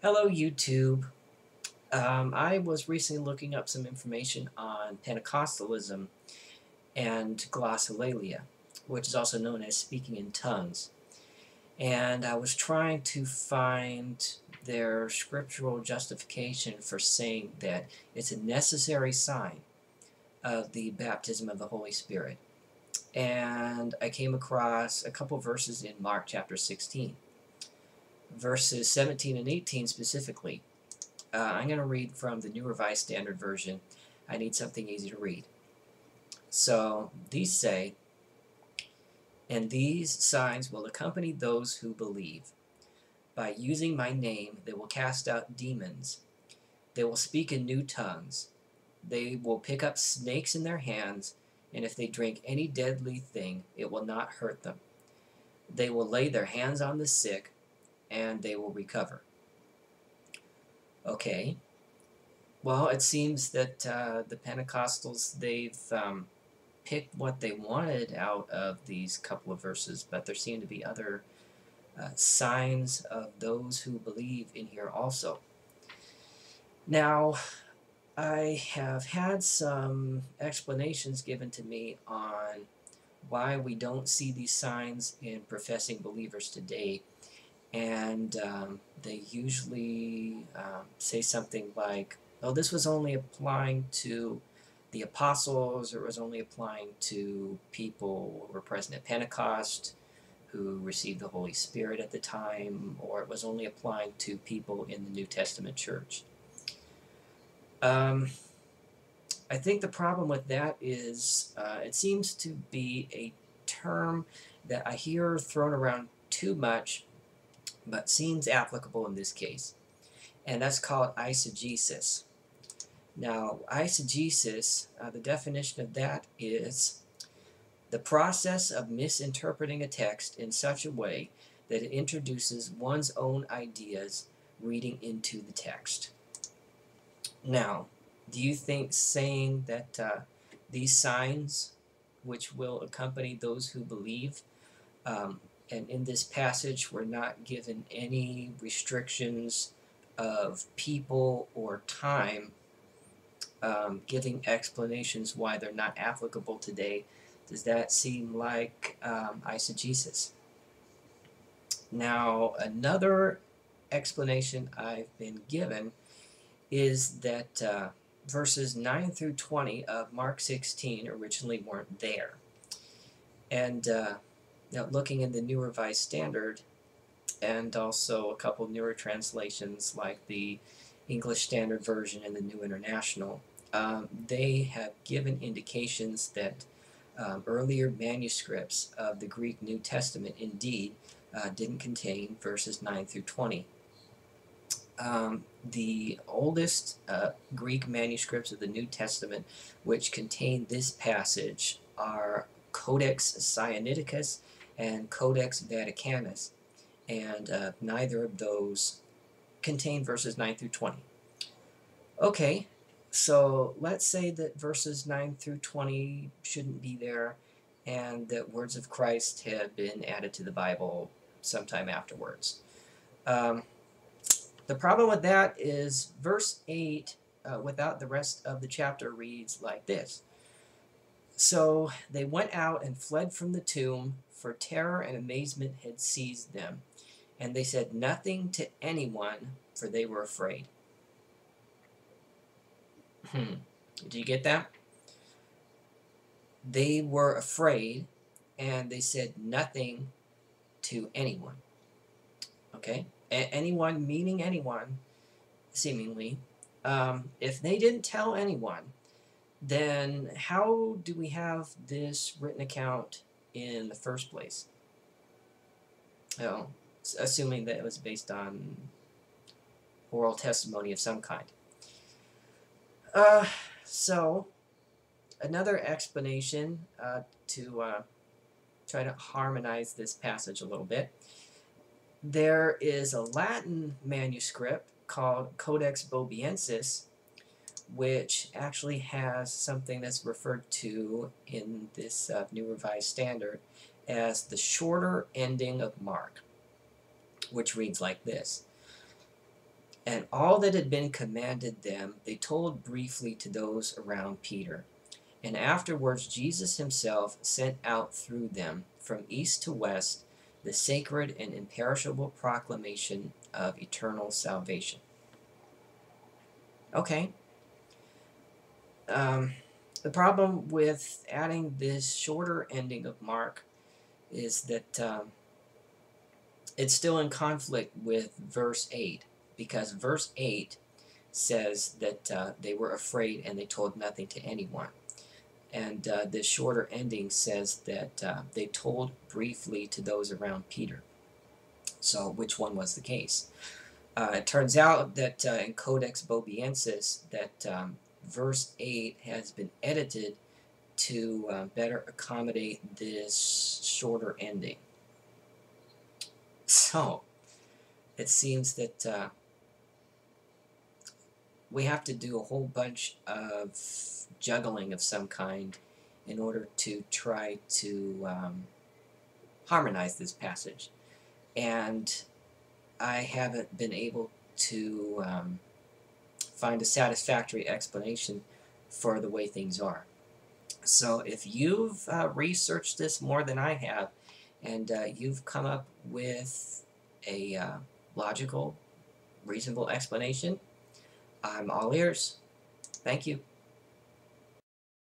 Hello, YouTube. I was recently looking up some information on Pentecostalism and glossolalia, which is also known as speaking in tongues. And I was trying to find their scriptural justification for saying that it's a necessary sign of the baptism of the Holy Spirit. And I came across a couple verses in Mark chapter 16, verses 17 and 18 specifically. I'm going to read from the New Revised Standard Version. I need something easy to read. So these say, "And these signs will accompany those who believe. By using my name, they will cast out demons. They will speak in new tongues. They will pick up snakes in their hands, and if they drink any deadly thing, it will not hurt them. They will lay their hands on the sick, and they will recover." Okay. Well, it seems that the Pentecostals, they've picked what they wanted out of these couple of verses, but there seem to be other signs of those who believe in here also. Now, I have had some explanations given to me on why we don't see these signs in professing believers today, and they usually say something like, "Oh, this was only applying to the apostles, or it was only applying to people who were present at Pentecost, who received the Holy Spirit at the time, or it was only applying to people in the New Testament church." I think the problem with that is it seems to be a term that I hear thrown around too much, but seems applicable in this case, and that's called eisegesis. Now, eisegesis, the definition of that is the process of misinterpreting a text in such a way that it introduces one's own ideas reading into the text. Now, do you think saying that these signs, which will accompany those who believe, and in this passage we're not given any restrictions of people or time, giving explanations why they're not applicable today, does that seem like eisegesis? Now, another explanation I've been given is that verses 9 through 20 of Mark 16 originally weren't there. And now looking in the New Revised Standard, and also a couple newer translations like the English Standard Version and the New International, they have given indications that earlier manuscripts of the Greek New Testament indeed didn't contain verses 9 through 20. The oldest Greek manuscripts of the New Testament which contain this passage are Codex Sinaiticus and Codex Vaticanus, and neither of those contain verses 9 through 20. Okay, so let's say that verses 9 through 20 shouldn't be there, and that words of Christ have been added to the Bible sometime afterwards. The problem with that is verse 8, without the rest of the chapter, reads like this. "So they went out and fled from the tomb, for terror and amazement had seized them. And they said nothing to anyone, for they were afraid." Do you get that? They were afraid, and they said nothing to anyone. Okay? Anyone meaning anyone, seemingly. If they didn't tell anyone, then how do we have this written account in the first place? Well, assuming that it was based on oral testimony of some kind. So, another explanation to try to harmonize this passage a little bit. There is a Latin manuscript called Codex Bobiensis, which actually has something that's referred to in this New Revised Standard as the shorter ending of Mark, which reads like this. And all that had been commanded them, they told briefly to those around Peter. And afterwards, Jesus himself sent out through them, from east to west, the sacred and imperishable proclamation of eternal salvation. Okay. The problem with adding this shorter ending of Mark is that it's still in conflict with verse 8, because verse 8 says that they were afraid and they told nothing to anyone. And this shorter ending says that they told briefly to those around Peter. So which one was the case? It turns out that in Codex Bobiensis that verse 8 has been edited to better accommodate this shorter ending. So it seems that we have to do a whole bunch of juggling of some kind in order to try to harmonize this passage. And I haven't been able to find a satisfactory explanation for the way things are. So if you've researched this more than I have, and you've come up with a logical, reasonable explanation, I'm all ears. Thank you.